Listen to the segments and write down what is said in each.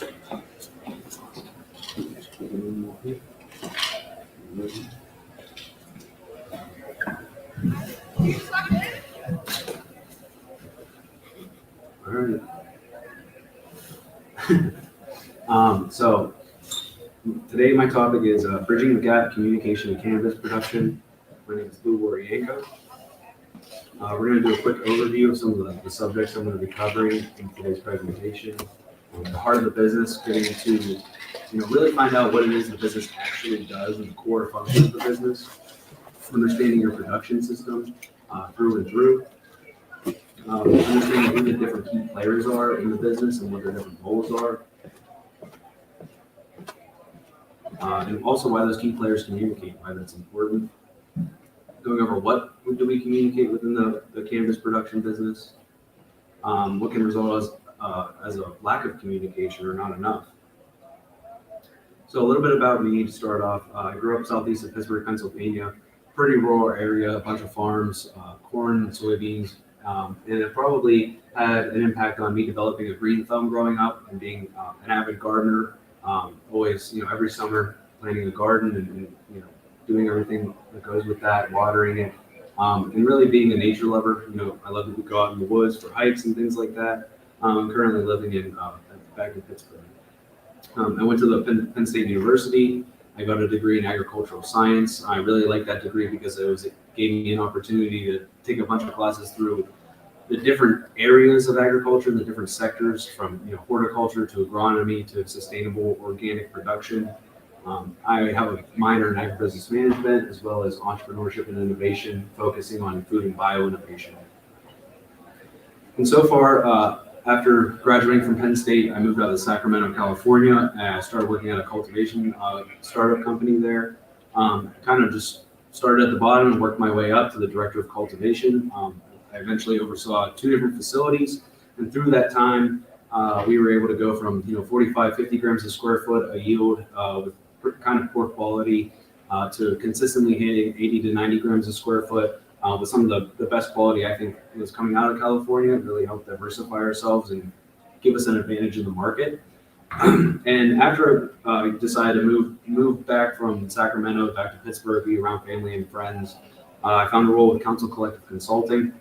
All right. So today my topic is bridging the gap, communication, and cannabis production. My name is Lou Waryanka. We're going to do a quick overview of some of the subjects I'm going to be covering in today's presentation. The heart of the business, getting to really find out what it is the business actually does and the core functions of the business, understanding your production system through and through, understanding who the different key players are in the business and what their different goals are, and also why those key players communicate, why that's important. Going over what do we communicate within the cannabis production business, what can result as a lack of communication or not enough. So a little bit about me to start off. I grew up southeast of Pittsburgh, Pennsylvania, pretty rural area, a bunch of farms, corn, soybeans, and it probably had an impact on me developing a green thumb growing up and being an avid gardener. Always, every summer planting a garden and doing everything that goes with that, watering it, and really being a nature lover. I love to go out in the woods for hikes and things like that. I'm currently living back in Pittsburgh. I went to the Penn State University. I got a degree in agricultural science. I really liked that degree because it gave me an opportunity to take a bunch of classes through the different areas of agriculture, the different sectors, from horticulture to agronomy to sustainable organic production. I have a minor in agribusiness management as well as entrepreneurship and innovation, focusing on food and bio-innovation. And so far, after graduating from Penn State, I moved out to Sacramento, California, and I started working at a cultivation startup company there. Kind of just started at the bottom and worked my way up to the director of cultivation. I eventually oversaw 2 different facilities, and through that time, we were able to go from 45, 50 grams a square foot a yield with kind of poor quality to consistently hitting 80 to 90 grams a square foot with some of the best quality I think was coming out of California. It really helped diversify ourselves and give us an advantage in the market. And after I decided to move back from Sacramento back to Pittsburgh, be around family and friends, I found a role with Council Collective Consulting,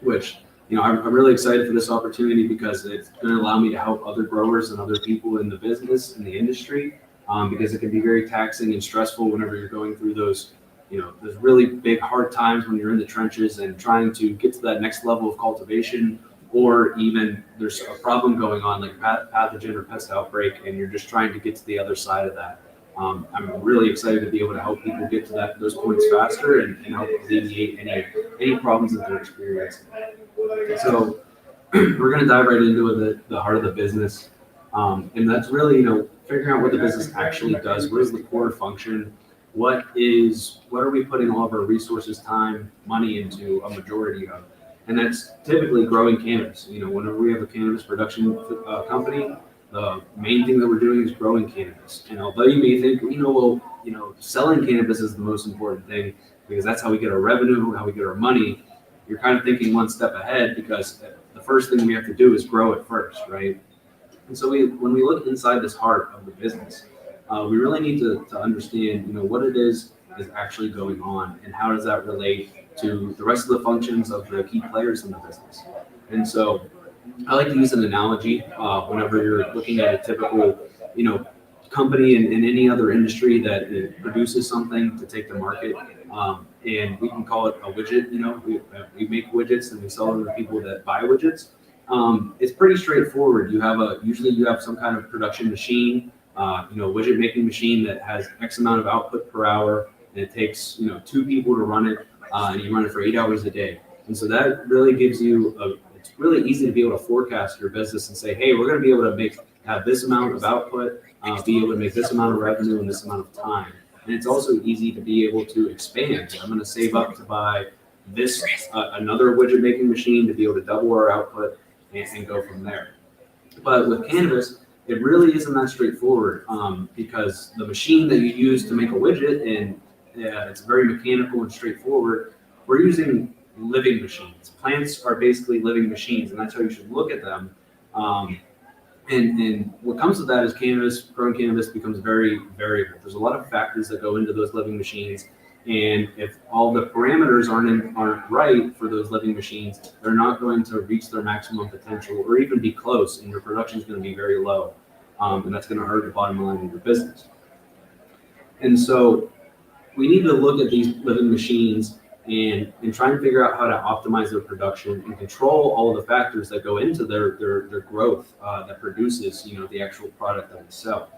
which I'm really excited for this opportunity because it's going to allow me to help other growers and other people in the business, in the industry, because it can be very taxing and stressful whenever you're going through those really big, hard times when you're in the trenches and trying to get to that next level of cultivation, or even there's a problem going on like pathogen or pest outbreak, and you're just trying to get to the other side of that. I'm really excited to be able to help people get to those points faster and help alleviate any problems that they're experiencing. So we're going to dive right into the heart of the business, and that's really figuring out what the business actually does. What is the core function? What are we putting all of our resources, time, money into a majority of? And that's typically growing cannabis. Whenever we have a cannabis production company, the main thing that we're doing is growing cannabis. And although you may think, selling cannabis is the most important thing because that's how we get our revenue, how we get our money, you're kind of thinking one step ahead because the first thing we have to do is grow it first, right? And so when we look inside this heart of the business, we really need to understand, what it is actually going on and how does that relate to the rest of the functions of the key players in the business. And so I like to use an analogy whenever you're looking at a typical, company in any other industry that produces something to take to market. And we can call it a widget. We make widgets and we sell them to people that buy widgets. It's pretty straightforward. Usually you have some kind of production machine, widget making machine that has X amount of output per hour, and it takes 2 people to run it, and you run it for 8 hours a day. And so that really gives you it's really easy to be able to forecast your business and say, hey, we're going to be able to have this amount of output, be able to make this amount of revenue in this amount of time. And it's also easy to be able to expand. I'm going to save up to buy this another widget making machine to be able to double our output and go from there. But with cannabis, it really isn't that straightforward because the machine that you use to make a widget, and it's very mechanical and straightforward, we're using living machines. Plants are basically living machines, and that's how you should look at them. And what comes with that is growing cannabis becomes very variable. There's a lot of factors that go into those living machines. And if all the parameters aren't right for those living machines, they're not going to reach their maximum potential or even be close, and your production is going to be very low. And that's going to hurt the bottom line of your business. And so we need to look at these living machines and try and figure out how to optimize their production and control all of the factors that go into their growth that produces, the actual product that we sell.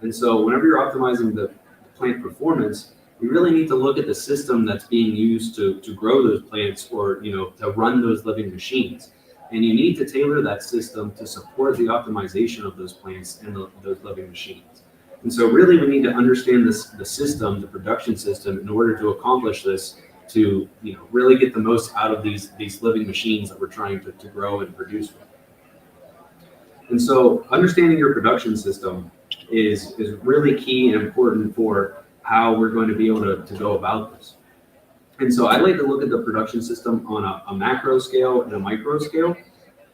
And so whenever you're optimizing the plant performance, we really need to look at the system that's being used to grow those plants or, to run those living machines. And you need to tailor that system to support the optimization of those plants and those living machines. And so really we need to understand the system, the production system, in order to accomplish this, to really get the most out of these living machines that we're trying to grow and produce with. And so understanding your production system is really key and important for how we're going to be able to go about this. And so I like to look at the production system on a macro scale and a micro scale.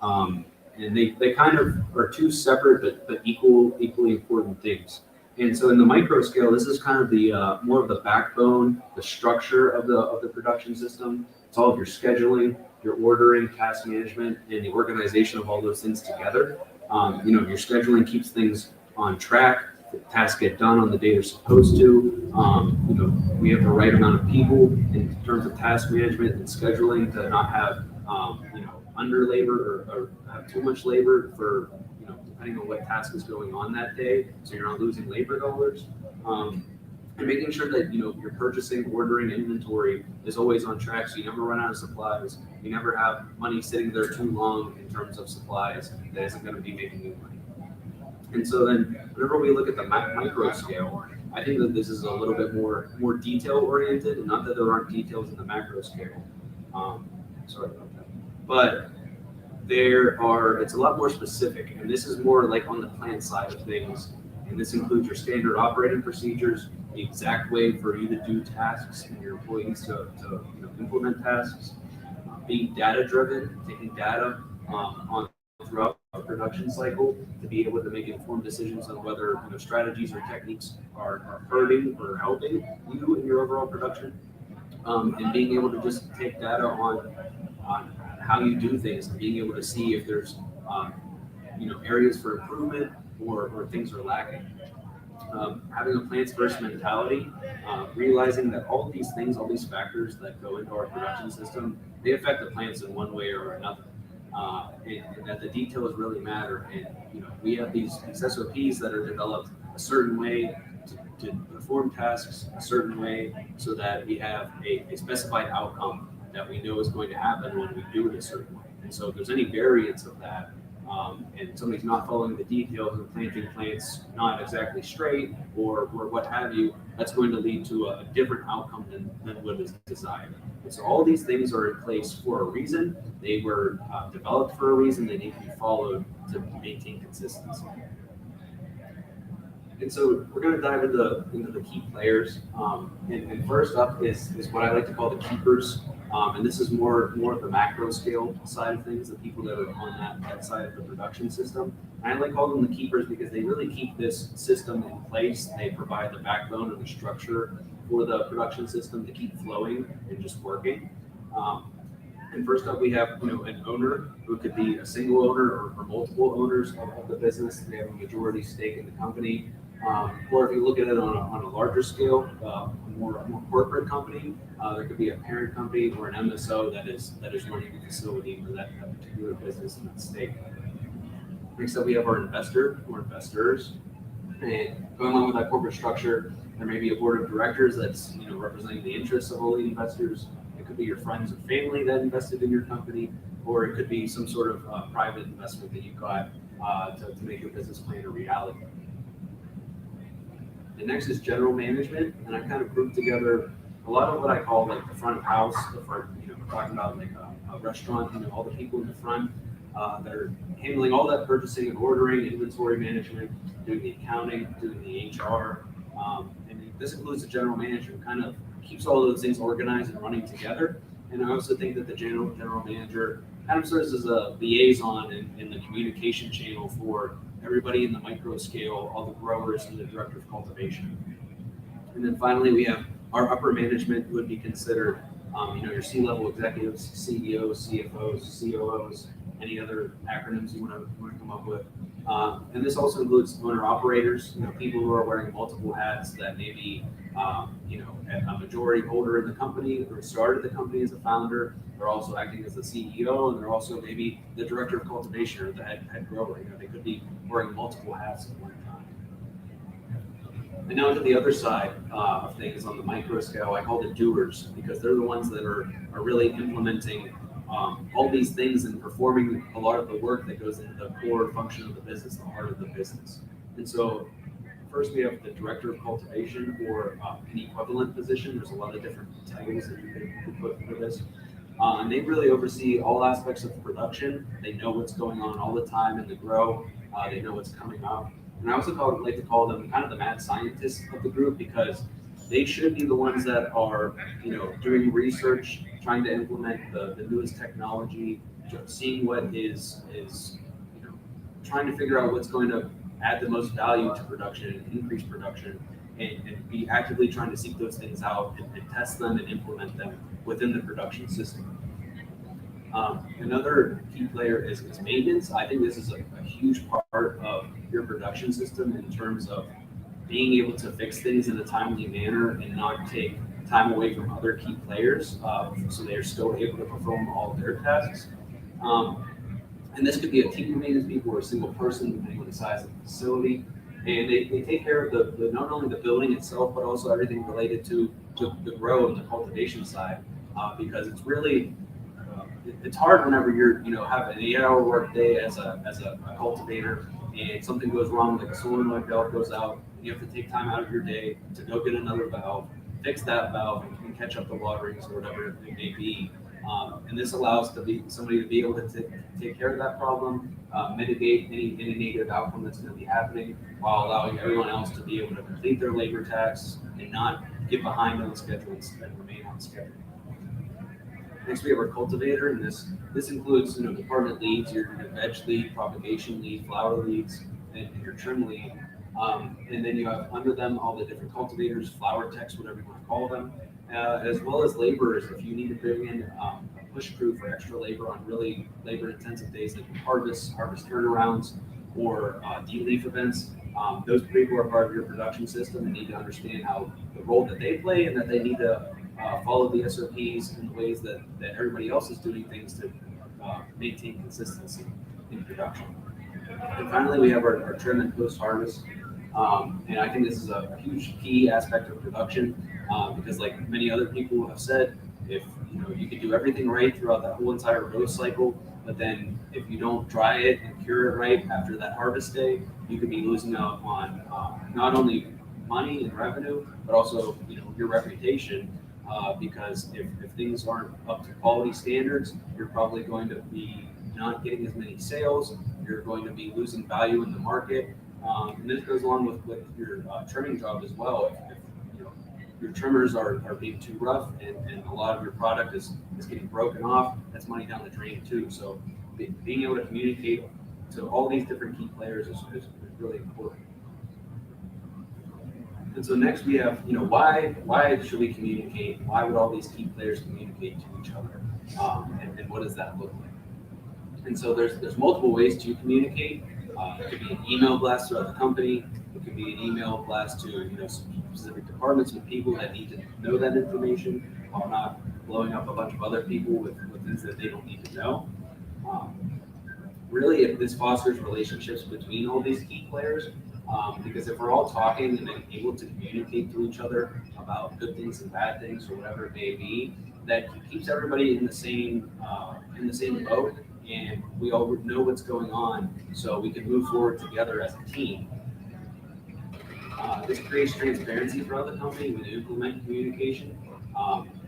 And they kind of are two separate but equally important things. And so in the micro scale, this is kind of the more of the backbone, the structure of the production system. It's all of your scheduling, your ordering, task management, and the organization of all those things together. Your scheduling keeps things on track. The tasks get done on the day they're supposed to. We have the right amount of people in terms of task management and scheduling to not have under labor or have too much labor for depending on what task is going on that day, so you're not losing labor dollars. And making sure that your purchasing, ordering, inventory is always on track, so you never run out of supplies. You never have money sitting there too long in terms of supplies that isn't going to be making you money. And so then whenever we look at the micro scale, I think that this is a little bit more detail oriented, and not that there aren't details in the macro scale. Sorry about that. But it's a lot more specific, and this is more like on the plant side of things. And this includes your standard operating procedures, the exact way for you to do tasks and your employees to implement tasks, being data driven, taking data on throughout the production cycle to be able to make informed decisions on whether strategies or techniques are hurting or helping you in your overall production, and being able to just take data on how you do things and being able to see if there's areas for improvement or things are lacking. Having a plants first mentality, realizing that all of these things, all these factors that go into our production system, they affect the plants in one way or another. And that the details really matter. And we have these SOPs that are developed a certain way to perform tasks a certain way, so that we have a specified outcome that we know is going to happen when we do it a certain way. And so if there's any variance of that, and somebody's not following the details and planting plants not exactly straight or what have you, that's going to lead to a different outcome than what is desired. And so all these things are in place for a reason. They were developed for a reason. They need to be followed to maintain consistency. And so we're going to dive into the key players. And first up is what I like to call the keepers. And this is more of the macro scale side of things, the people that are on that side of the production system. And I like calling them the keepers because they really keep this system in place. They provide the backbone and the structure for the production system to keep flowing and just working. And first up, we have an owner who could be a single owner or multiple owners of the business. They have a majority stake in the company. Or if you look at it on a larger scale, a more corporate company, there could be a parent company or an MSO that is running the facility for that particular business in that state. Next up, we have our investor or investors. And going along with that corporate structure, there may be a board of directors that's representing the interests of all the investors. It could be your friends or family that invested in your company, or it could be some sort of private investment that you got to make your business plan a reality. The next is general management, and I kind of grouped together a lot of what I call like the front of house, the front, talking about like a restaurant, all the people in the front that are handling all that purchasing and ordering, inventory management, doing the accounting, doing the HR, and this includes the general manager, who kind of keeps all those things organized and running together. And I also think that the general manager kind of serves as a liaison in the communication channel for everybody in the micro scale, all the growers and the director of cultivation. And then finally, we have our upper management would be considered, your C-level executives, CEOs, CFOs, COOs, any other acronyms you want to come up with. And this also includes owner-operators, people who are wearing multiple hats that may be, a majority holder in the company or started the company as a founder. They're also acting as the CEO, and they're also maybe the director of cultivation or the head grower. They could be wearing multiple hats at one time. And now to the other side of things on the micro scale, I call the doers, because they're the ones that are really implementing all these things and performing a lot of the work that goes into the core function of the business, the heart of the business. And so first we have the director of cultivation, or an equivalent position. There's a lot of different titles that you can put for this. And they really oversee all aspects of production. They know what's going on all the time in the grow. They know what's coming up. And I also like to call them kind of the mad scientists of the group, because they should be the ones that are, doing research, trying to implement the newest technology, seeing what is, trying to figure out what's going to add the most value to production and increase production, and be actively trying to seek those things out and test them and implement them within the production system. Another key player is maintenance. I think this is a huge part of your production system in terms of being able to fix things in a timely manner and not take time away from other key players, so they're still able to perform all of their tasks. And this could be a team of maintenance people or a single person, depending on the size of the facility. And they take care of the not only the building itself, but also everything related to the grow and the cultivation side, because it's really it's hard whenever you're have an 8-hour work day as a cultivator, and something goes wrong, like a solenoid valve goes out, and you have to take time out of your day to go get another valve, fix that valve, and catch up the waterings or whatever it may be. And this allows somebody to be able to take care of that problem, mitigate any negative outcome that's going to be happening, while allowing everyone else to be able to complete their labor tasks and not get behind on schedule and remain on schedule. Next, we have our cultivator, and this includes department leads, your veg lead, propagation lead, flower leads, and your trim lead. And then you have under them all the different cultivators, flower techs, whatever you want to call them, as well as laborers. If you need to bring in a push crew for extra labor on really labor-intensive days like harvest turnarounds, or de-leaf events, those people are part of your production system and need to understand how the role that they play, and that they need to follow the SOPs in the ways that everybody else is doing things to maintain consistency in production. And finally, we have our trim and post-harvest. And I think this is a huge key aspect of production, because like many other people have said, if you can do everything right throughout that whole entire roast cycle, but then if you don't dry it and cure it right after that harvest day, you could be losing out on not only money and revenue, but also your reputation, because if things aren't up to quality standards, you're probably going to be not getting as many sales. You're going to be losing value in the market. And this goes along with your trimming job as well. If your trimmers are being too rough, and a lot of your product is getting broken off, that's money down the drain too. So being able to communicate to all these different key players is really important. And so next we have, why should we communicate? Why would all these key players communicate to each other? And what does that look like? And so there's multiple ways to communicate. It could be an email blast throughout the company. It could be an email blast to specific departments with people that need to know that information, while not blowing up a bunch of other people with things that they don't need to know. Really, if this fosters relationships between all these key players, because if we're all talking and then able to communicate to each other about good things and bad things or whatever it may be, that keeps everybody in the same boat, and we all know what's going on, so we can move forward together as a team. This creates transparency for the company when you implement communication.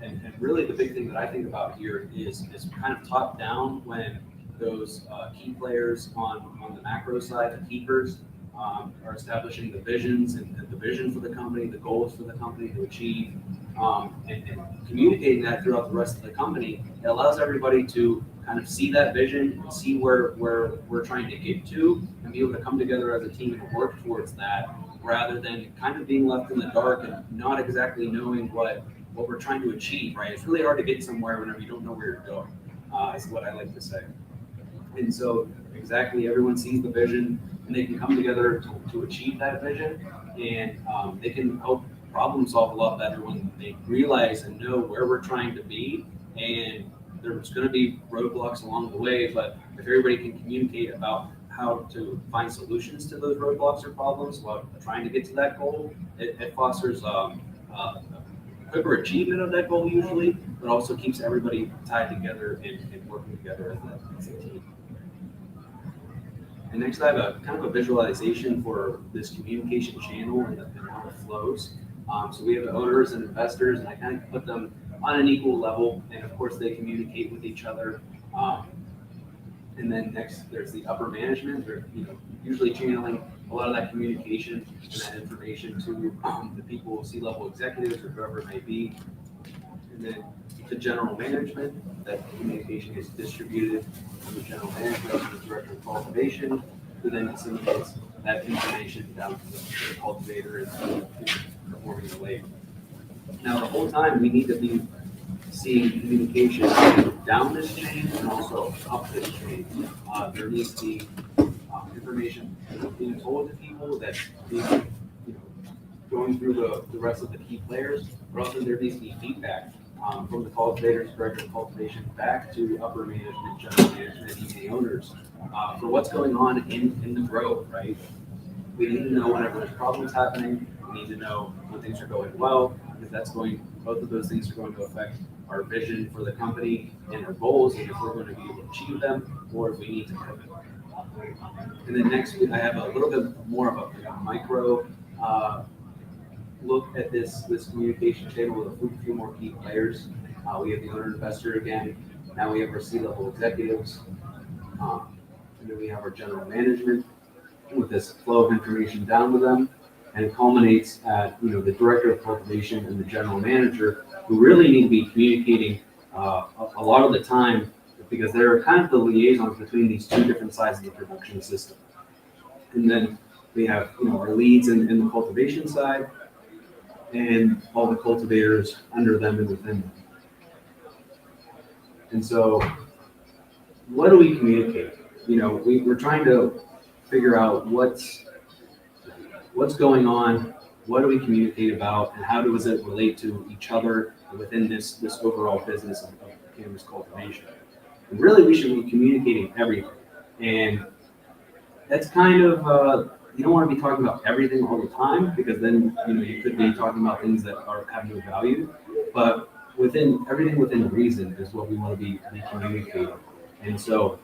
And really the big thing that I think about here is kind of top down, when those key players on the macro side, the keepers, are establishing the visions and the vision for the company, the goals for the company to achieve, and communicating that throughout the rest of the company, it allows everybody to kind of see that vision and see where we're trying to get to and be able to come together as a team and work towards that rather than kind of being left in the dark and not exactly knowing what we're trying to achieve, right? It's really hard to get somewhere whenever you don't know where you're going, is what I like to say. And so exactly everyone sees the vision and they can come together to achieve that vision, and they can help problem solve a lot better when they realize and know where we're trying to be. And there's going to be roadblocks along the way, but if everybody can communicate about how to find solutions to those roadblocks or problems while trying to get to that goal, it fosters quicker achievement of that goal usually, but also keeps everybody tied together and working together as a team. And next, I have a kind of a visualization for this communication channel and how it flows. So we have the owners and investors, and I kind of put them on an equal level, and of course they communicate with each other. And then next, there's the upper management. They're usually channeling a lot of that communication and that information to the people, C-level executives or whoever it may be. And then the general management, that communication is distributed from the general management to the director of cultivation, who then disseminates that information down to the cultivator and performing the labor. Now, the whole time we need to be seeing communication down this chain and also up this chain. There needs to be information being told to people that's being, going through the rest of the key players, but also there needs to be feedback from the cultivators, director of cultivation, back to upper management, general management, even the owners, for what's going on in the grow, right? We need to know whenever there's problems happening. We need to know when things are going well, because both of those things are going to affect our vision for the company and our goals, and if we're going to be able to achieve them, or if we need to pivot. And then next, I have a little bit more of a micro look at this communication channel with a few more key players. We have the owner investor again. Now we have our C-level executives, and then we have our general management with this flow of information down to them, and it culminates at the director of cultivation and the general manager, who really need to be communicating a lot of the time, because they're kind of the liaisons between these two different sides of the production system. And then we have our leads in the cultivation side, and all the cultivators under them and within them. And so, what do we communicate? We're trying to figure out what's going on, what do we communicate about, and how does it relate to each other within this overall business of cannabis cultivation. And really, we should be communicating everything. And that's kind of you don't want to be talking about everything all the time, because then you could be talking about things that have no value. But everything within reason is what we want to be communicating. And so,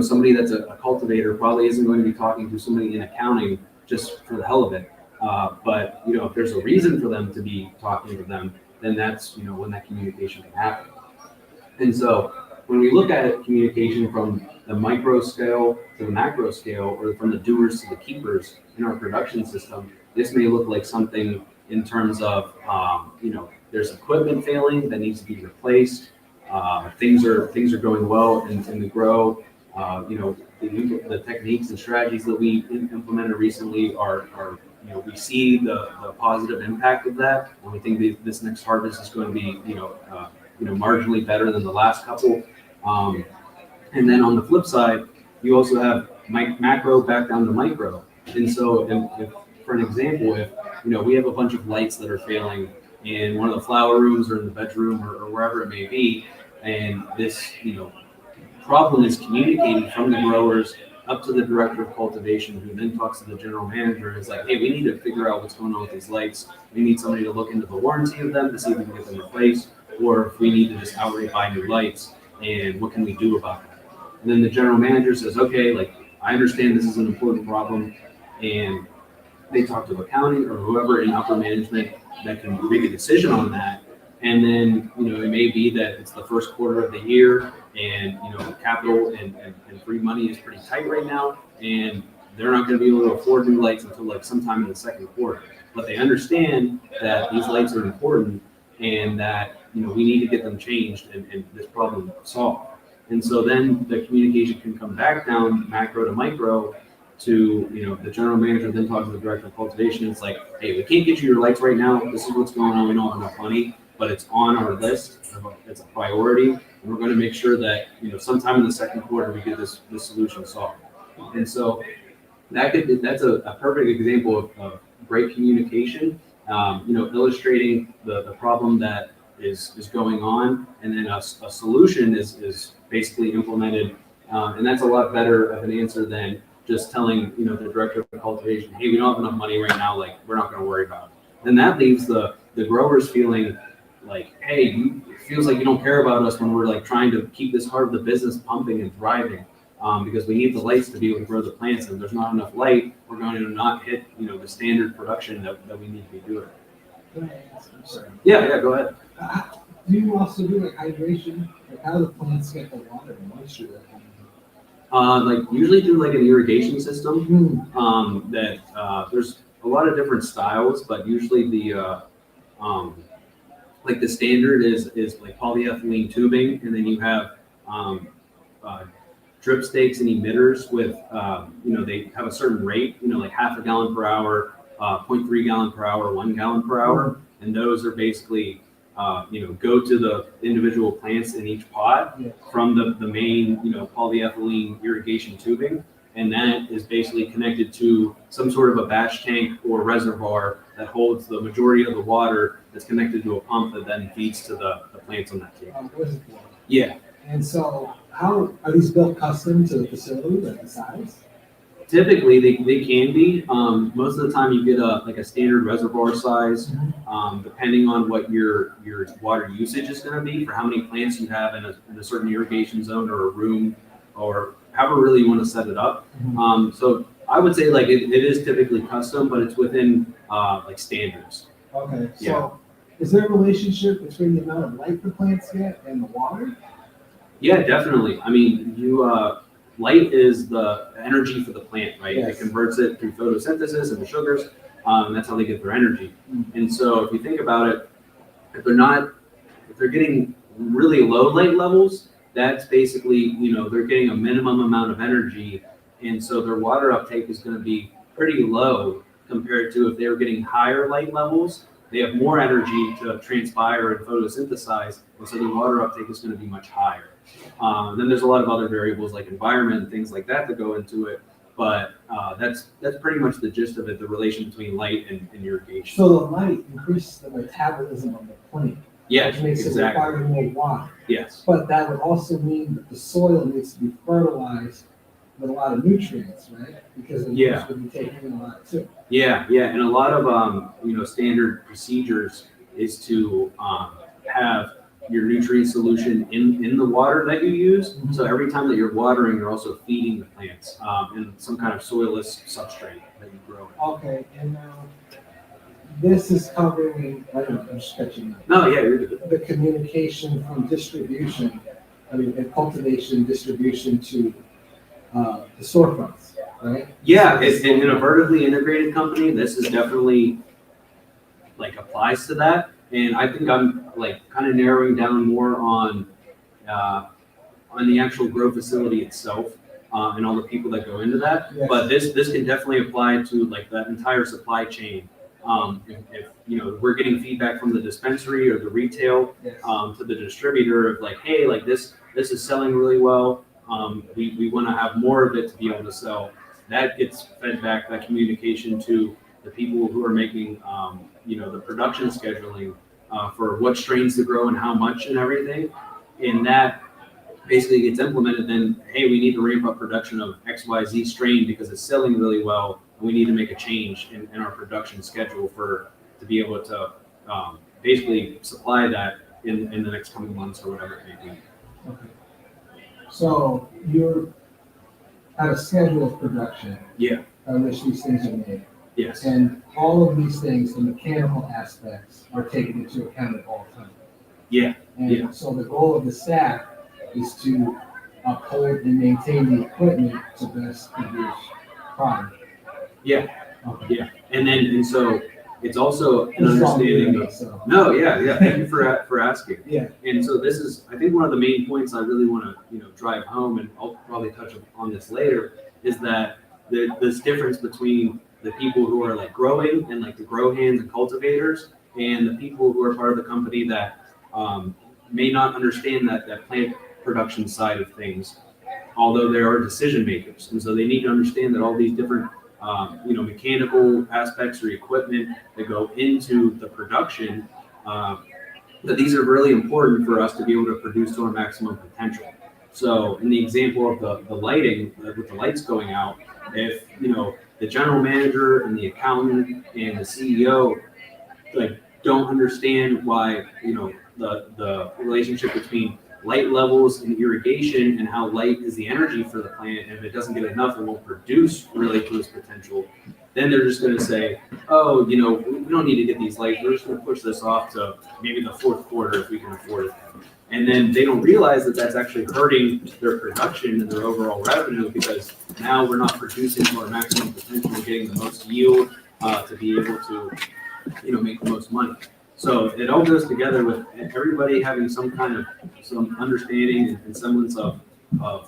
somebody that's a cultivator probably isn't going to be talking to somebody in accounting just for the hell of it. But if there's a reason for them to be talking to them, then that's when that communication can happen. And so when we look at communication from the micro scale to the macro scale, or from the doers to the keepers in our production system, this may look like something in terms of there's equipment failing that needs to be replaced. Things are going well in the grow. The techniques and strategies that we implemented recently are we see the positive impact of that, and we think this next harvest is going to be marginally better than the last couple. And then on the flip side, you also have macro back down to micro. And so, if for an example, if we have a bunch of lights that are failing in one of the flower rooms or in the bedroom or wherever it may be, and this problem is communicating from the growers up to the director of cultivation, who then talks to the general manager and is like, hey, we need to figure out what's going on with these lights. We need somebody to look into the warranty of them to see if we can get them replaced, or if we need to just outright buy new lights, and what can we do about it? And then the general manager says, okay, I understand this is an important problem, and they talk to accounting or whoever in upper management that can make a decision on that. And then, it may be that it's the first quarter of the year, and, capital and free money is pretty tight right now, and they're not going to be able to afford new lights until sometime in the second quarter. But they understand that these lights are important, and that, we need to get them changed and this problem solved. And so then the communication can come back down macro to micro to, the general manager then talks to the director of cultivation. It's like, hey, we can't get you your lights right now. This is what's going on. We don't have enough money, but it's on our list. It's a priority. And we're going to make sure that, sometime in the second quarter, we get this solution solved. And so that's a perfect example of great communication, illustrating the problem that is going on, and then a solution is basically implemented. And that's a lot better of an answer than just telling, the director of cultivation, hey, we don't have enough money right now, like, we're not going to worry about it. And that leaves the growers feeling like, hey, it feels like you don't care about us when we're like trying to keep this part of the business pumping and thriving, because we need the lights to be able to grow the plants. And if there's not enough light, we're going to not hit, the standard production that we need to be doing. Can I ask? I'm sorry. Yeah, go ahead. Do you also do like hydration? Like how do the plants get the water and moisture that they need? Like usually through like an irrigation system. There's a lot of different styles, but usually the like the standard is like polyethylene tubing, and then you have drip stakes and emitters with they have a certain rate, like half a gallon per hour, 0.3 gallon per hour, 1 gallon per hour, and those are basically go to the individual plants in each pot from the main, polyethylene irrigation tubing. And that is basically connected to some sort of a batch tank or reservoir that holds the majority of the water that's connected to a pump that then feeds to the plants on that table. Yeah. And so how are these built custom to the facility, like the size? Typically, they can be. Most of the time, you get a standard reservoir size, depending on what your water usage is going to be for how many plants you have in a certain irrigation zone or a room, or however really you want to set it up. So I would say like it is typically custom, but it's within like standards. Okay. So is there a relationship between the amount of light the plants get and the water? Yeah, definitely. I mean, light is the energy for the plant, right? Yes. It converts it through photosynthesis into sugars. That's how they get their energy. And so if you think about it, if they're getting really low light levels, that's basically, they're getting a minimum amount of energy. And so their water uptake is going to be pretty low compared to if they were getting higher light levels. They have more energy to transpire and photosynthesize, and so the water uptake is going to be much higher. Then there's a lot of other variables like environment and things like that go into it, but that's pretty much the gist of it, the relation between light and irrigation. So the light increases the metabolism of the plant, which makes it require more water. Yes. But that would also mean that the soil needs to be fertilized with a lot of nutrients, right? Because the nutrients would be taking in a lot too. Yeah, and a lot of standard procedures is to have your nutrient solution in the water that you use. So every time that you're watering, you're also feeding the plants in some kind of soilless substrate that you grow in. Okay, and now this is covering, I'm just catching up. No, yeah, you're good. The communication from distribution, and cultivation, distribution to the storefronts, right? Yeah, it's in a vertically integrated company. This is definitely like applies to that. And I think I'm like kind of narrowing down more on the actual grow facility itself and all the people that go into that. Yes. But this can definitely apply to like that entire supply chain. If we're getting feedback from the dispensary or the retail to the distributor of like, hey, like this is selling really well. We want to have more of it to be able to sell. That gets fed back, that communication to the people who are making, the production scheduling for what strains to grow and how much and everything. And that basically gets implemented then, hey, we need to ramp up production of XYZ strain because it's selling really well. And we need to make a change in our production schedule to be able to basically supply that in the next coming months or whatever it may be. Okay. So you're at a schedule of production. Yeah. On which these things are made. Yes. And all of these things, the mechanical aspects, are taken into account at all times. Yeah. And so the goal of the staff is to uphold and maintain the equipment to best produce product. Yeah. Okay. Yeah. And so it's also an It's all understanding new, of, so. no, yeah, thank you for asking. Yeah, And so this is, I think, one of the main points I really want to, drive home, and I'll probably touch on this later, is that this difference between the people who are like growing and like the grow hands and cultivators, and the people who are part of the company that may not understand that plant production side of things, although there are decision makers. And so they need to understand that all these different, mechanical aspects or equipment that go into the production, that these are really important for us to be able to produce to our maximum potential. So in the example of the lighting, with the lights going out, if, the general manager and the accountant and the CEO, like, don't understand why, the relationship between light levels and irrigation and how light is the energy for the plant, and if it doesn't get enough, it won't produce really to its potential, then they're just going to say, oh, we don't need to get these lights, we're just going to push this off to maybe the fourth quarter if we can afford it. And then they don't realize that that's actually hurting their production and their overall revenue, because now we're not producing to our maximum potential and getting the most yield to be able to, make the most money. So it all goes together with everybody having some understanding and semblance of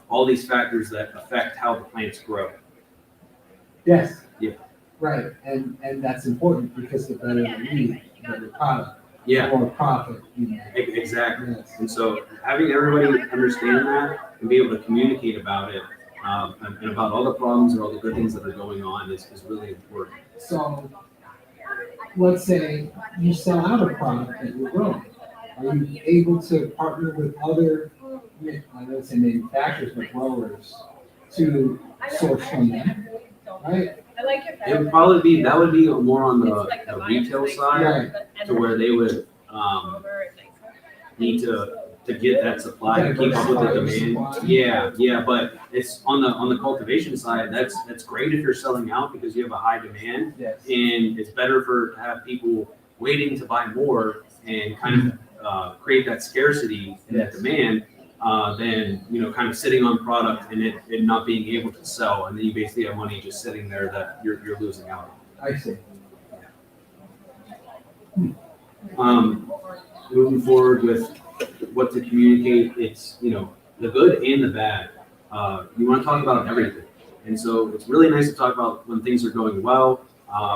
all these factors that affect how the plants grow. yes. Yeah. Right, and that's important, because the better the lead, the better product, Yeah, more profit, exactly. Yes. And so having everybody understand that and be able to communicate about it, and about all the problems or all the good things that are going on is really important. So, let's say you sell out a product that you're growing. Are you able to partner with other, I would say manufacturers, but growers, to source from them, right? It would probably be, that would be more on the retail side, Right. to where they would need to get that supply to keep up with the demand. Yeah, but it's on the cultivation side, that's great if you're selling out because you have a high demand, Yes. and it's better to have people waiting to buy more and kind of create that scarcity and that demand, than kind of sitting on product and it not being able to sell, and then you basically have money just sitting there that you're losing out I see. on. Moving forward with what to communicate, it's the good and the bad. You want to talk about everything, and so it's really nice to talk about when things are going well,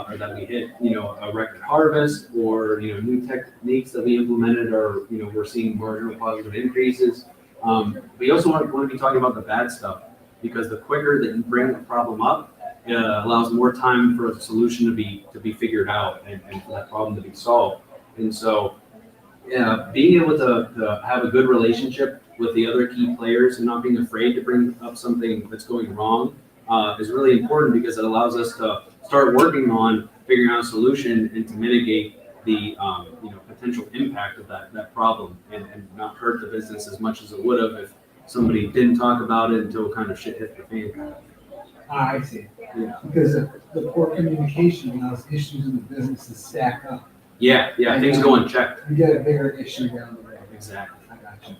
or that we hit a record harvest, or new techniques that we implemented, or we're seeing marginal positive increases. We also want to be talking about the bad stuff, because the quicker that you bring a problem up, allows more time for a solution to be figured out, and for that problem to be solved. And so, being able to have a good relationship with the other key players and not being afraid to bring up something that's going wrong, is really important, because it allows us to start working on figuring out a solution and to mitigate the potential impact of that problem, and not hurt the business as much as it would have if somebody didn't talk about it until kind of shit hit the fan. I see. Yeah. Because the poor communication allows issues in the business to stack up. Yeah, things go unchecked. You get a bigger issue down the road. Exactly. I got you.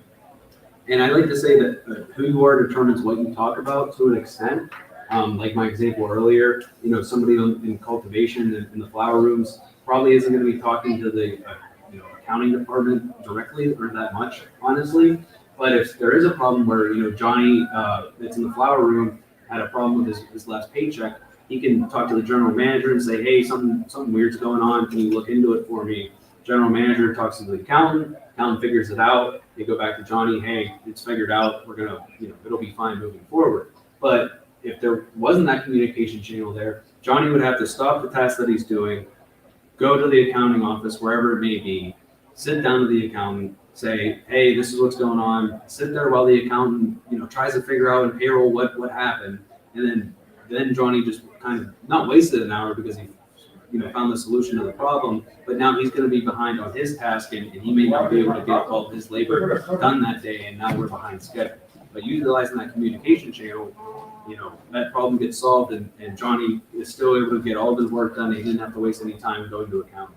And I like to say that who you are determines what you talk about to an extent. Like my example earlier, somebody in cultivation in the flower rooms probably isn't going to be talking to the accounting department directly or that much, honestly. But if there is a problem where Johnny that's in the flower room had a problem with his last paycheck, he can talk to the general manager and say, hey, something weird's going on. Can you look into it for me? General manager talks to the accountant figures it out. They go back to Johnny, hey, it's figured out. We're gonna, it'll be fine moving forward. But if there wasn't that communication channel there, Johnny would have to stop the task that he's doing, go to the accounting office, wherever it may be, sit down to the accountant, say, hey, this is what's going on. Sit there while the accountant, tries to figure out in payroll what happened, and then Johnny just kind of not wasted an hour because he found the solution to the problem, but now he's going to be behind on his task, and he may not be able to get all of his labor done that day, and now we're behind schedule. But utilizing that communication channel, that problem gets solved, and Johnny is still able to get all of his work done. He didn't have to waste any time going to accounting.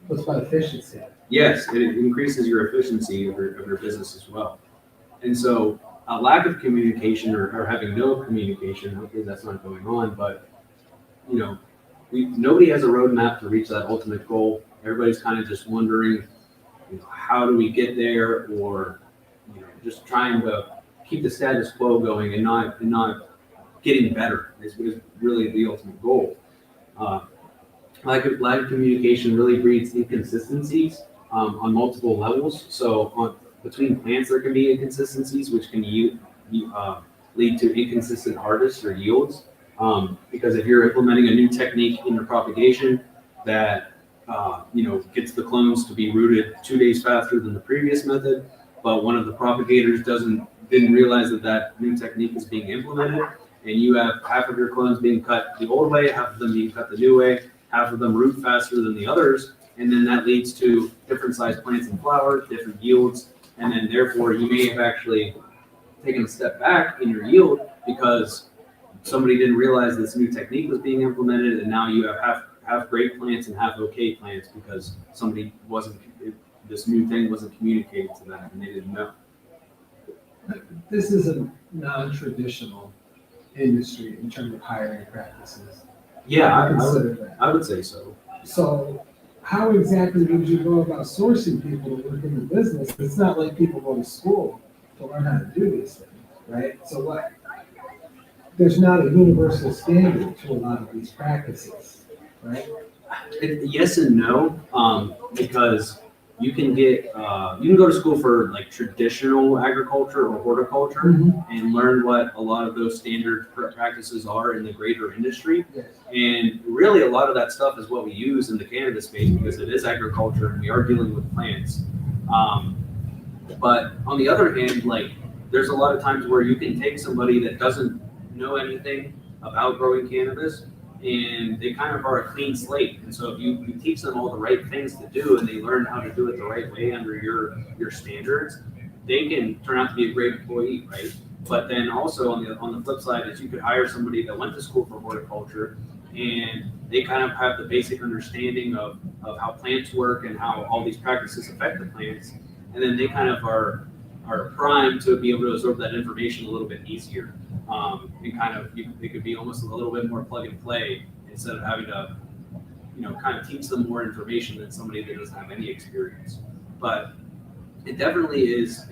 What's about efficiency? Yes, it increases your efficiency of your business as well. And so a lack of communication or having no communication, hopefully that's not going on, but nobody has a roadmap to reach that ultimate goal. Everybody's kind of just wondering, how do we get there, or just trying to keep the status quo going and not getting better is really the ultimate goal. Lack of communication really breeds inconsistencies on multiple levels. So between plants, there can be inconsistencies, which can lead to inconsistent harvests or yields. Because if you're implementing a new technique in your propagation that gets the clones to be rooted 2 days faster than the previous method, but one of the propagators didn't realize that new technique is being implemented, and you have half of your clones being cut the old way, half of them being cut the new way, half of them root faster than the others, and then that leads to different sized plants and flowers, different yields, and then therefore you may have actually taken a step back in your yield because somebody didn't realize this new technique was being implemented, and now you have half great plants and half okay plants because this new thing wasn't communicated to them and they didn't know. This is a non-traditional industry in terms of hiring practices. Yeah, I I would say so. So how exactly would you go about sourcing people to work in the business? It's not like people go to school to learn how to do these things, right? So there's not a universal standard to a lot of these practices, right? Yes and no, because you can go to school for like traditional agriculture or horticulture and learn what a lot of those standard practices are in the greater industry. Yes. And really a lot of that stuff is what we use in the cannabis space because it is agriculture and we are dealing with plants. But on the other hand, like there's a lot of times where you can take somebody that doesn't know anything about growing cannabis and they kind of are a clean slate. And so if you teach them all the right things to do and they learn how to do it the right way under your standards, they can turn out to be a great employee, right? But then also on the flip side is you could hire somebody that went to school for horticulture and they kind of have the basic understanding of how plants work and how all these practices affect the plants. And then they kind of are primed to be able to absorb that information a little bit easier. And kind of, they could be almost a little bit more plug and play instead of having to, kind of teach them more information than somebody that doesn't have any experience. But it definitely is,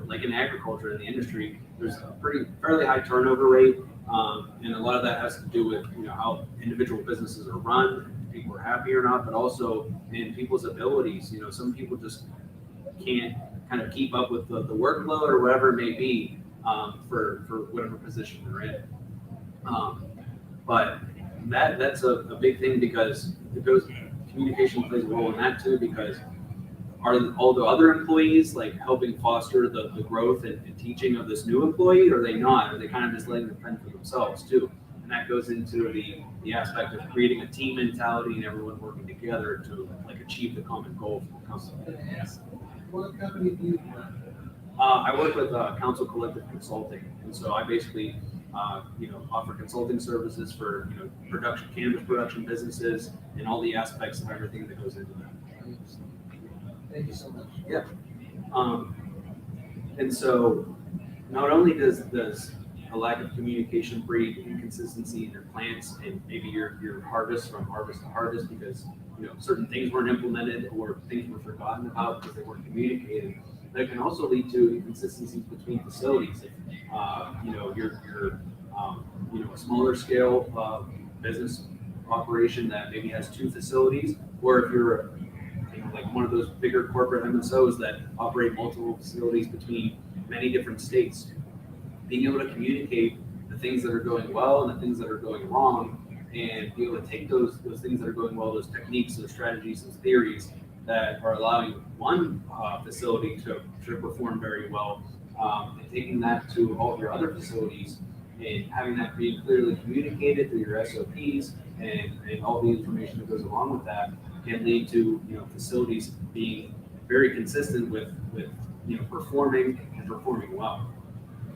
like in agriculture in the industry, there's a fairly high turnover rate. And a lot of that has to do with, how individual businesses are run, if people are happy or not, but also in people's abilities. Some people just can't kind of keep up with the workload or whatever it may be for whatever position they're in. But that's a big thing because communication plays a role in that too, because are all the other employees like helping foster the growth and teaching of this new employee, or are they not? Are they kind of just letting them fend for themselves too? And that goes into the aspect of creating a team mentality and everyone working together to like achieve the common goal for the company. What company do you work with? I work with Council Collective Consulting, and so I basically, offer consulting services for cannabis production businesses and all the aspects of everything that goes into that. Thank you so much. Yeah. And so, not only does a lack of communication breed inconsistency in your plants and maybe your harvest from harvest to harvest because certain things weren't implemented or things were forgotten about because they weren't communicated. That can also lead to inconsistencies between facilities. If you're a smaller scale business operation that maybe has 2 facilities, or if you're like one of those bigger corporate MSOs that operate multiple facilities between many different states, being able to communicate the things that are going well and the things that are going wrong, and be able to take those things that are going well, those techniques, those strategies, those theories that are allowing one facility to perform very well, and taking that to all of your other facilities and having that being clearly communicated through your SOPs and all the information that goes along with that can lead to facilities being very consistent with performing well.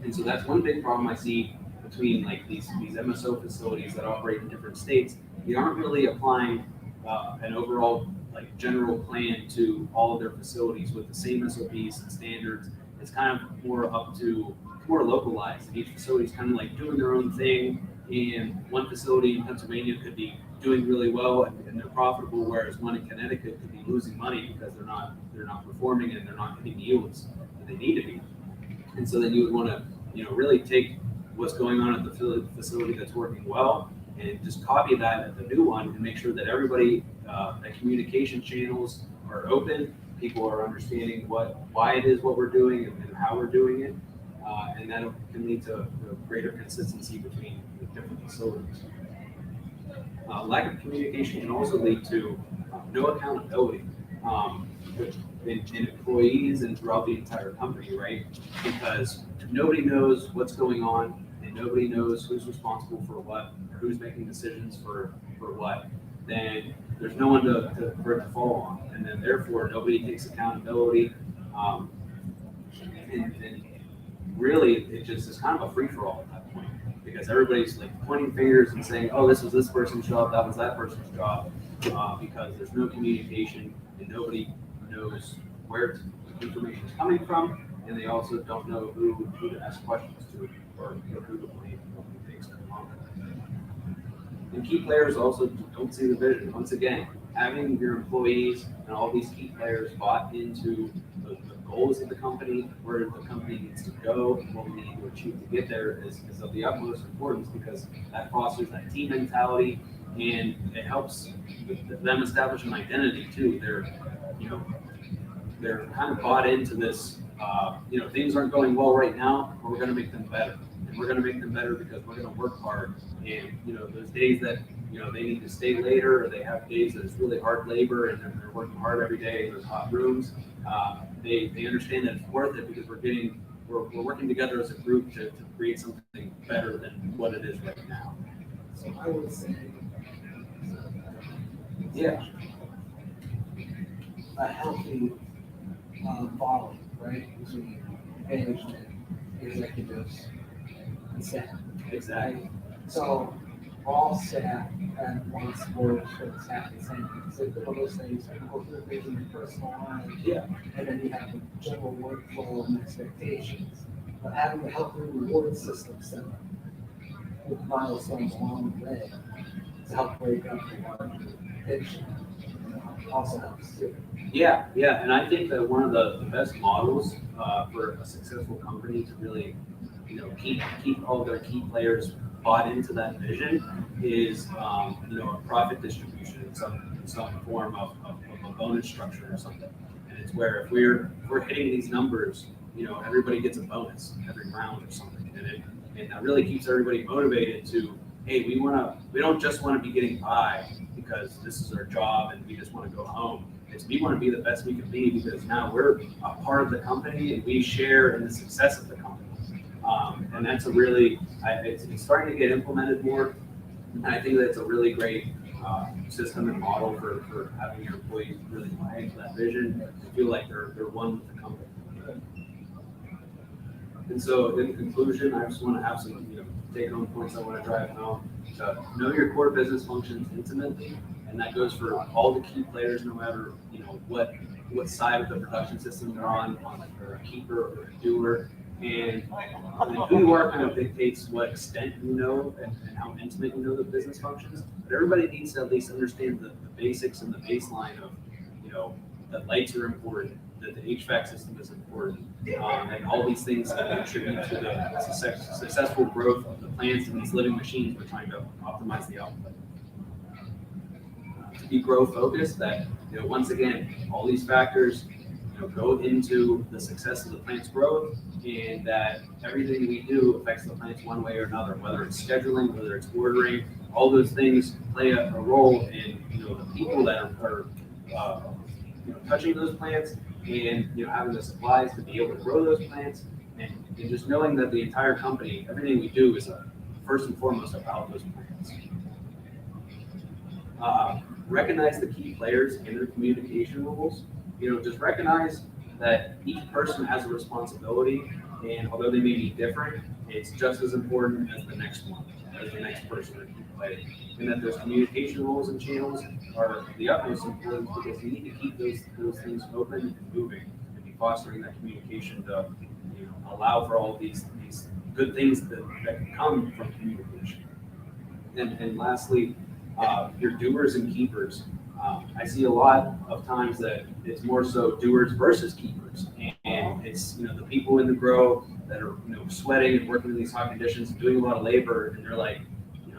And so that's one big problem I see between like these MSO facilities that operate in different states. They aren't really applying an overall like general plan to all of their facilities with the same SOPs and standards. It's kind of more localized, and each facility is kind of like doing their own thing. And one facility in Pennsylvania could be doing really well and they're profitable, whereas one in Connecticut could be losing money because they're not performing and they're not hitting the yields that they need to be. And so then you would want to, really take what's going on at the facility that's working well and just copy that at the new one and make sure that everybody, that communication channels are open, people are understanding why it is what we're doing and how we're doing it, and that can lead to greater consistency between the different facilities. Lack of communication can also lead to no accountability in employees and throughout the entire company, right? Because nobody knows what's going on and nobody knows who's responsible for what or who's making decisions for what. Then there's no one for it to follow on, and then therefore nobody takes accountability. And really, it just is kind of a free for all at that point, because everybody's like pointing fingers and saying, "Oh, this was this person's job, that was that person's job," because there's no communication and nobody knows where the information is coming from, and they also don't know who to ask questions to or who to blame when things go wrong. And key players also don't see the vision. Once again, having your employees and all these key players bought into the goals of the company, where the company needs to go, and what we need to achieve to get there is of the utmost importance, because that fosters that team mentality and it helps them establish an identity too. They're kind of bought into this. Things aren't going well right now, but we're going to make them better. And we're going to make them better because we're going to work hard. And, those days that, they need to stay later, or they have days that it's really hard labor and they're working hard every day in those hot rooms, they understand that it's worth it, because we're working together as a group to create something better than what it is right now. So I would say, Yeah. a healthy bond, right, between management, executives, and staff. Exactly. So all staff at once work for the staff the same thing. So all those things, go through things in your personal life, Yeah. and then you have the general workflow and expectations. But having a healthy reward system set up with milestones along the way to help break up the larger picture also helps too. Yeah, and I think that one of the best models for a successful company to really, keep all their key players bought into that vision is, a profit distribution in some form of a bonus structure or something. And it's where if we're hitting these numbers, everybody gets a bonus every round or something, and that really keeps everybody motivated to, hey, we don't just want to be getting by because this is our job and we just want to go home. We want to be the best we can be because now we're a part of the company and we share in the success of the company. And that's it's starting to get implemented more. And I think that's a really great system and model for having your employees really buy into that vision and feel like they're one with the company. And so in conclusion, I just want to have some take-home points I want to drive home. So know your core business functions intimately, and that goes for all the key players, no matter what side of the production system they're on or a keeper or a doer. And who you are kind of dictates what extent you know and how intimate you know the business functions. But everybody needs to at least understand the basics and the baseline of, that lights are important, that the HVAC system is important, and all these things that contribute to the successful growth of the plants and these living machines we're trying to optimize the output. To be growth focused, that once again, all these factors go into the success of the plant's growth, and that everything we do affects the plants one way or another, whether it's scheduling, whether it's ordering, all those things play a role in the people that are touching those plants, and having the supplies to be able to grow those plants, and just knowing that the entire company, everything we do is first and foremost about those plants. Recognize the key players and their communication rules. Just recognize that each person has a responsibility, and although they may be different, it's just as important as the next one, as the next person that you play. And that those communication rules and channels are the utmost importance, because you need to keep those things open and moving, and be fostering that communication to allow for all these good things that can come from communication. And lastly, your doers and keepers. I see a lot of times that it's more so doers versus keepers, and it's the people in the grow that are sweating and working in these hot conditions and doing a lot of labor, and they're like,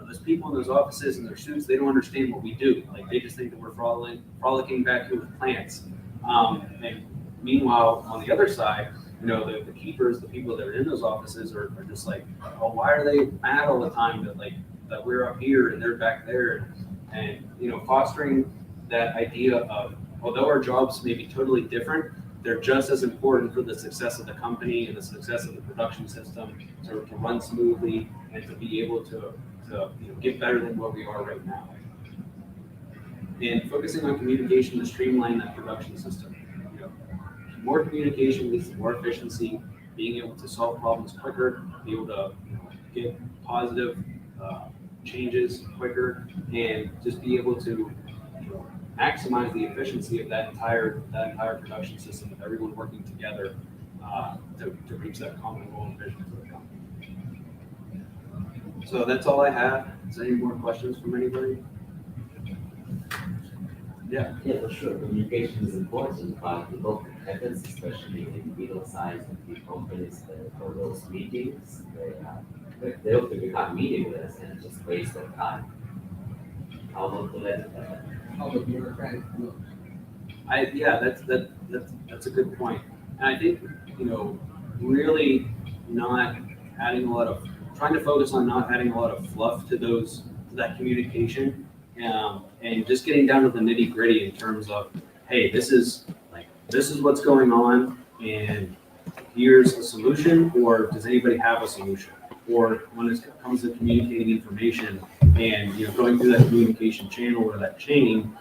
those people in those offices in their suits, they don't understand what we do. Like they just think that we're frolicking back here with plants. And meanwhile, on the other side, the keepers, the people that are in those offices are just like, oh, why are they mad all the time that we're up here and they're back there, and fostering that idea of, although our jobs may be totally different, they're just as important for the success of the company and the success of the production system to run smoothly and to be able to get better than what we are right now. And focusing on communication to streamline that production system. More communication leads to more efficiency, being able to solve problems quicker, be able to get positive changes quicker, and just be able to maximize the efficiency of that entire production system with everyone working together to reach that common goal and vision for the company. So that's all I have. Is there any more questions from anybody? Yeah. Yeah, for sure. Communication is important, but the local habits, especially in middle-sized and big companies, for those meetings, they often have meeting with us and just waste their time. How not to let it happen? All the bureaucratic look. That's a good point. And I think, really not adding trying to focus on not adding a lot of fluff to that communication, and just getting down to the nitty gritty in terms of, hey, this is what's going on, and here's a solution, or does anybody have a solution? Or when it comes to communicating information and going through that communication channel or that chain,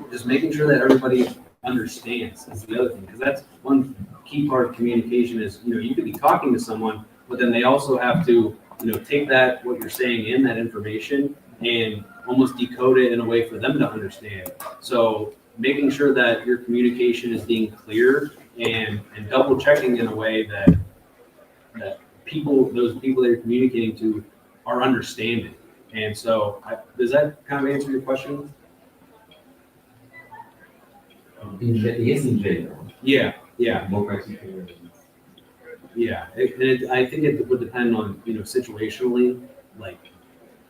just making sure that everybody understands is the other thing, because that's one key part of communication is you could be talking to someone, but then they also have to take what you're saying in that information and almost decode it in a way for them to understand. So making sure that your communication is being clear and double checking in a way that those people that you're communicating to are understanding. And so does that kind of answer your question? Yes, in general. Yeah. More particular. Yeah, I think it would depend on, situationally, like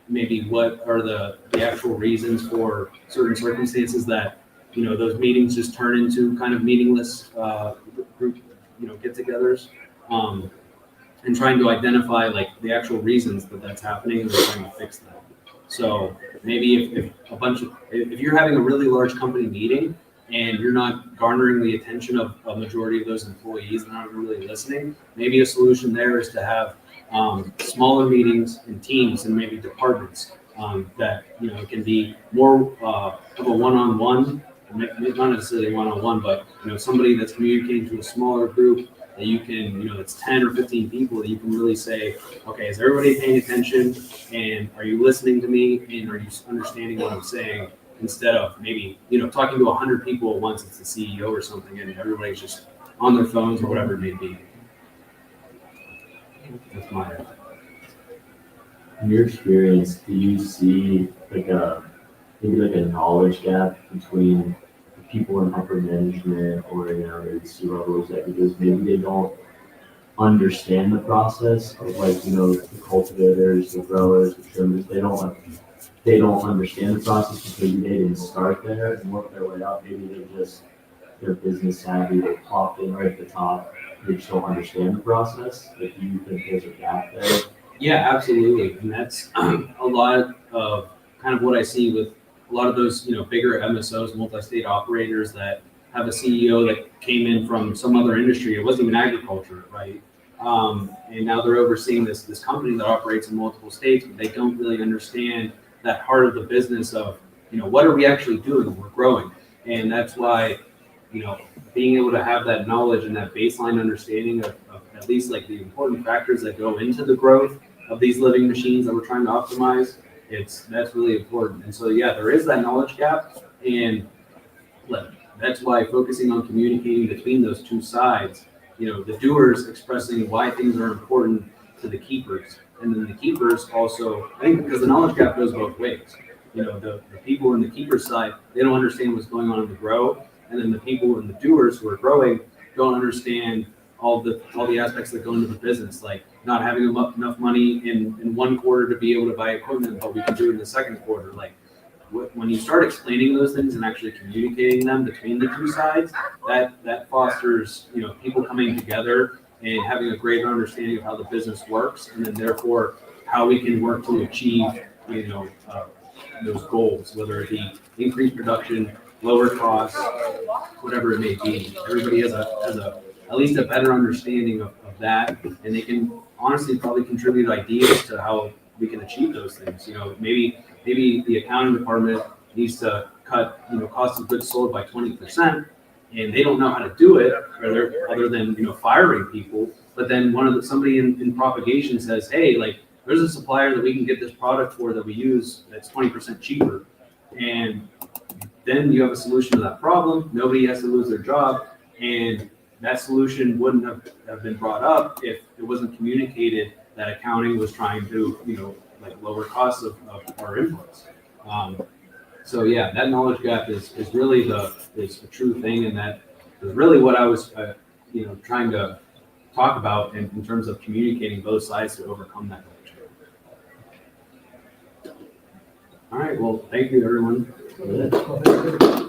maybe what are the actual reasons for certain circumstances that, those meetings just turn into kind of meaningless group, get-togethers, and trying to identify like the actual reasons that's happening and trying to fix that. So maybe if you're having a really large company meeting and you're not garnering the attention of a majority of those employees and not really listening, maybe a solution there is to have smaller meetings in teams and maybe departments that can be more of a one-on-one, not necessarily one-on-one, but somebody that's communicating to a smaller group that you can, that's 10 or 15 people that you can really say, okay, is everybody paying attention, and are you listening to me, and are you understanding what I'm saying? Instead of maybe, talking to 100 people at once, it's the CEO or something, and everybody's just on their phones or whatever it may be. That's my opinion. In your experience, do you see maybe a knowledge gap between the people in upper management or maybe C-level executives? Maybe they don't understand the process of the cultivators, the growers, the trimmers. They don't understand the process because maybe they didn't start there and work their way up. Maybe they're business savvy. They popped in right at the top. They just don't understand the process. If you think there's a gap there. Yeah, absolutely. And that's a lot of kind of what I see with a lot of those, bigger MSOs, multi-state operators that have a CEO that came in from some other industry. It wasn't even agriculture, right? And now they're overseeing this company that operates in multiple states, but they don't really understand that heart of the business of, what are we actually doing? We're growing. And that's why, being able to have that knowledge and that baseline understanding of at least like the important factors that go into the growth of these living machines that we're trying to optimize, that's really important. And so, yeah, there is that knowledge gap. And that's why focusing on communicating between those two sides, the doers expressing why things are important to the keepers, and then the keepers also, I think because the knowledge gap goes both ways. You know, the people in the keeper side, they don't understand what's going on in the grow, and then the people and the doers who are growing don't understand all the aspects that go into the business, like not having enough money in one quarter to be able to buy equipment, but we can do it in the second quarter. Like when you start explaining those things and actually communicating them between the two sides, that fosters, you know, people coming together and having a greater understanding of how the business works, and then therefore how we can work to achieve, you know, those goals, whether it be increased production, lower costs, whatever it may be. Everybody has at least a better understanding of that, and they can honestly probably contribute ideas to how we can achieve those things. You know, maybe the accounting department needs to cut, you know, cost of goods sold by 20%, and they don't know how to do it, other than, you know, firing people. But then somebody in propagation says, hey, like, there's a supplier that we can get this product for that we use that's 20% cheaper, and then you have a solution to that problem. Nobody has to lose their job, and that solution wouldn't have been brought up if it wasn't communicated that accounting was trying to, you know, like lower costs of our inputs. So yeah, that knowledge gap is really is a true thing, and that is really what I was, you know, trying to talk about in terms of communicating both sides to overcome that knowledge gap. All right, well, thank you, everyone. Yeah. Well,